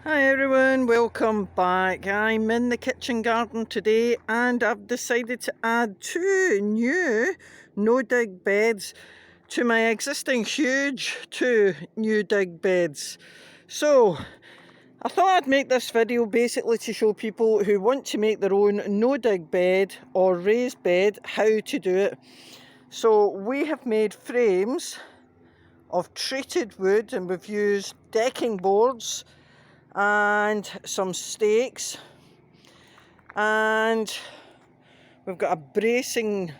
Hi everyone, welcome back. I'm in the kitchen garden today and I've decided to add two new no-dig beds to my existing huge two new dig beds. So I thought I'd make this video basically to show people who want to make their own no-dig bed or raised bed how to do it. So we have made frames of treated wood and we've used decking boards and some stakes, and we've got a bracing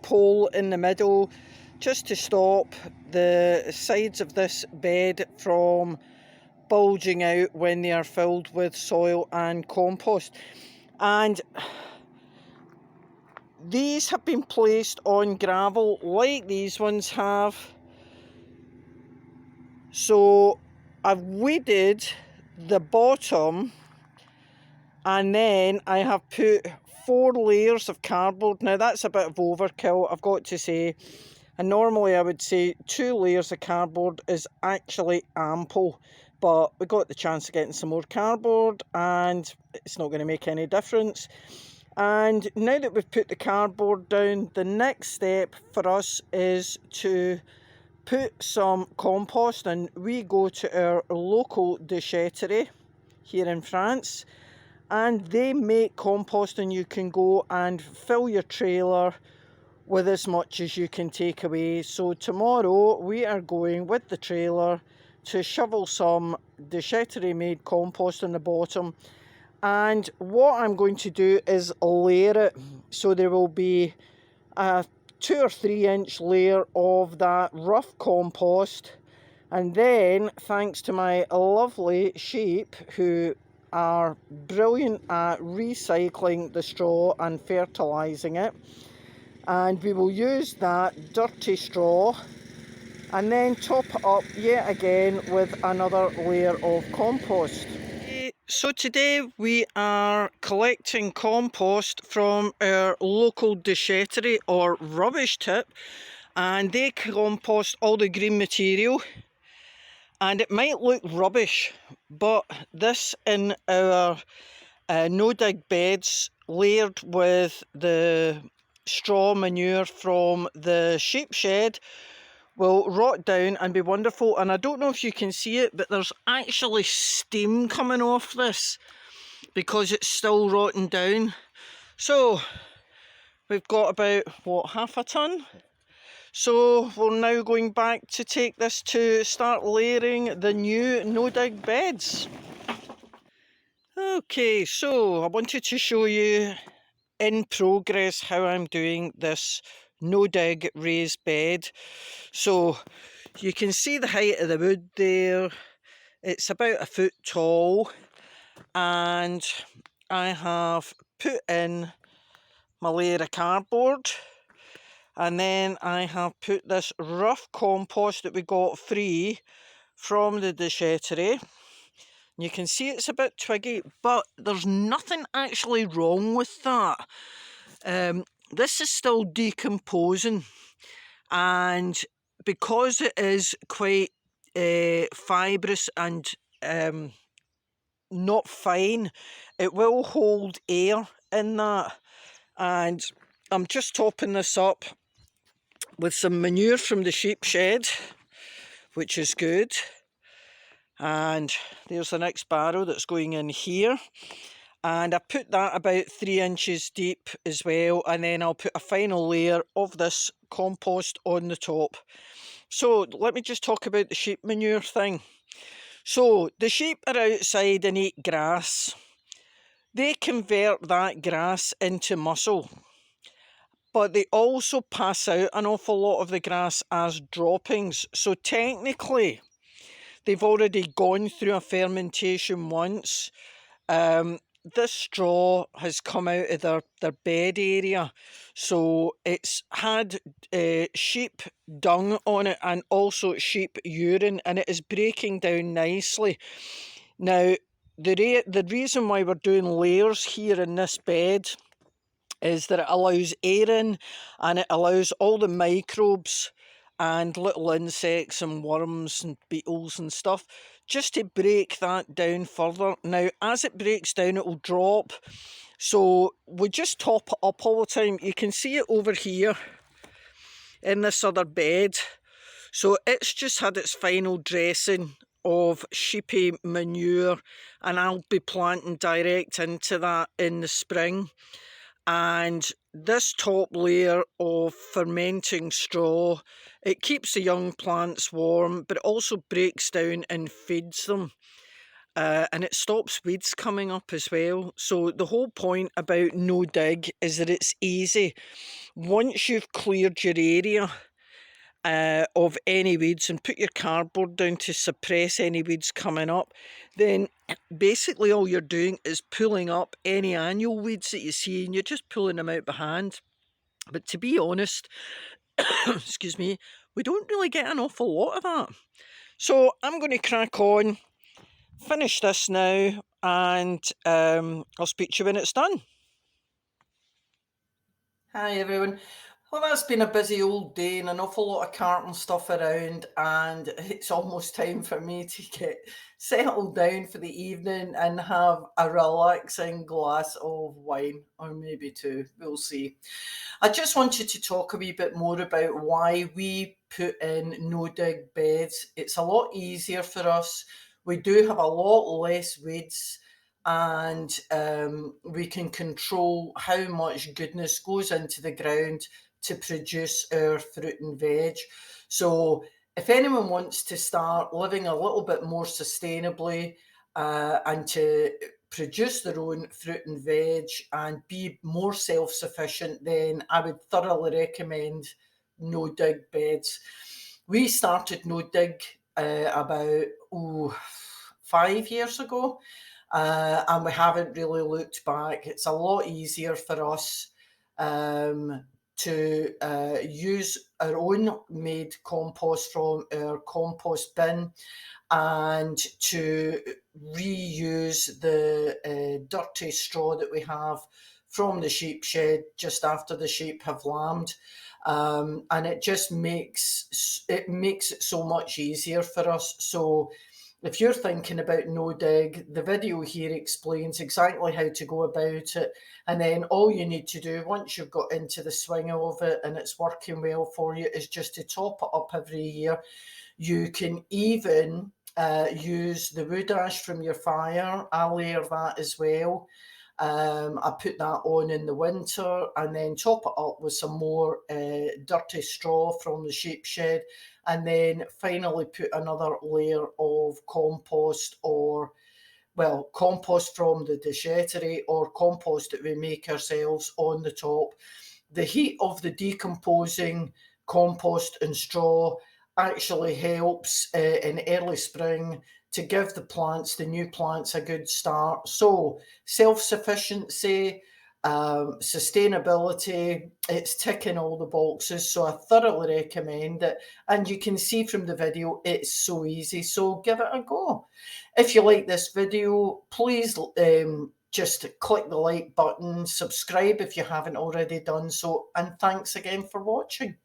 pole in the middle just to stop the sides of this bed from bulging out when they are filled with soil and compost. And these have been placed on gravel like these ones have. So I've weeded the bottom and then I have put 4 layers of cardboard. Now that's a bit of overkill, I've got to say, and normally I would say 2 layers of cardboard is actually ample, but we got the chance of getting some more cardboard and it's not going to make any difference. And now that we've put the cardboard down, the next step for us is to put some compost, and we go to our local déchetterie here in France and they make compost, and you can go and fill your trailer with as much as you can take away. So tomorrow we are going with the trailer to shovel some déchetterie made compost on the bottom, and what I'm going to do is layer it. So there will be a 2 or 3 inch layer of that rough compost, and then thanks to my lovely sheep who are brilliant at recycling the straw and fertilizing it, and we will use that dirty straw and then top it up yet again with another layer of compost. So today we are collecting compost from our local déchetterie or rubbish tip, and they compost all the green material. And it might look rubbish, but this in our no-dig beds layered with the straw manure from the sheep shed will rot down and be wonderful. And I don't know if you can see it, but there's actually steam coming off this because it's still rotting down. So we've got about, what, half a ton? So we're now going back to take this to start layering the new no-dig beds. Okay, so I wanted to show you in progress how I'm doing this no-dig raised bed. So you can see the height of the wood there. It's about 1 foot tall, and I have put in my layer of cardboard, and then I have put this rough compost that we got free from the déchetterie. You can see it's a bit twiggy, but there's nothing actually wrong with that. This is still decomposing, and because it is quite fibrous and not fine, it will hold air in that. And I'm just topping this up with some manure from the sheep shed, which is good. And there's the next barrow that's going in here, and I put that about 3 inches deep as well, and then I'll put a final layer of this compost on the top. So let me just talk about the sheep manure thing. So the sheep are outside and eat grass. They convert that grass into muscle, but they also pass out an awful lot of the grass as droppings. So technically they've already gone through a fermentation once. This straw has come out of their bed area, so it's had sheep dung on it and also sheep urine, and it is breaking down nicely. Now, the reason why we're doing layers here in this bed is that it allows air in, and it allows all the microbes and little insects and worms and beetles and stuff just to break that down further. Now, as it breaks down, it will drop. So we just top it up all the time. You can see it over here in this other bed. So it's just had its final dressing of sheepy manure, and I'll be planting direct into that in the spring. And this top layer of fermenting straw, it keeps the young plants warm, but it also breaks down and feeds them. And it stops weeds coming up as well. So the whole point about no dig is that it's easy. Once you've cleared your area of any weeds and put your cardboard down to suppress any weeds coming up, then basically all you're doing is pulling up any annual weeds that you see, and you're just pulling them out by hand. But to be honest, excuse me, we don't really get an awful lot of that. So I'm going to crack on, finish this now, and I'll speak to you when it's done. Hi everyone. Well, that's been a busy old day and an awful lot of carton stuff around, and it's almost time for me to get settled down for the evening and have a relaxing glass of wine, or maybe two, we'll see. I just wanted to talk a wee bit more about why we put in no dig beds. It's a lot easier for us. We do have a lot less weeds, and we can control how much goodness goes into the ground to produce our fruit and veg. So if anyone wants to start living a little bit more sustainably and to produce their own fruit and veg and be more self-sufficient, then I would thoroughly recommend no dig beds. We started no dig about 5 years ago, and we haven't really looked back. It's a lot easier for us to use our own made compost from our compost bin, and to reuse the dirty straw that we have from the sheep shed just after the sheep have lambed. And it just makes it so much easier for us. So if you're thinking about no dig, the video here explains exactly how to go about it. And then all you need to do once you've got into the swing of it and it's working well for you is just to top it up every year. You can even use the wood ash from your fire. I layer that as well. I put that on in the winter and then top it up with some more dirty straw from the sheep shed, and then finally put another layer of compost, or well, compost from the déchetterie or compost that we make ourselves on the top. The heat of the decomposing compost and straw actually helps in early spring to give the new plants, a good start. So self-sufficiency, sustainability, it's ticking all the boxes. So I thoroughly recommend it. And you can see from the video, it's so easy. So give it a go. If you like this video, please just click the like button, subscribe if you haven't already done so, and thanks again for watching.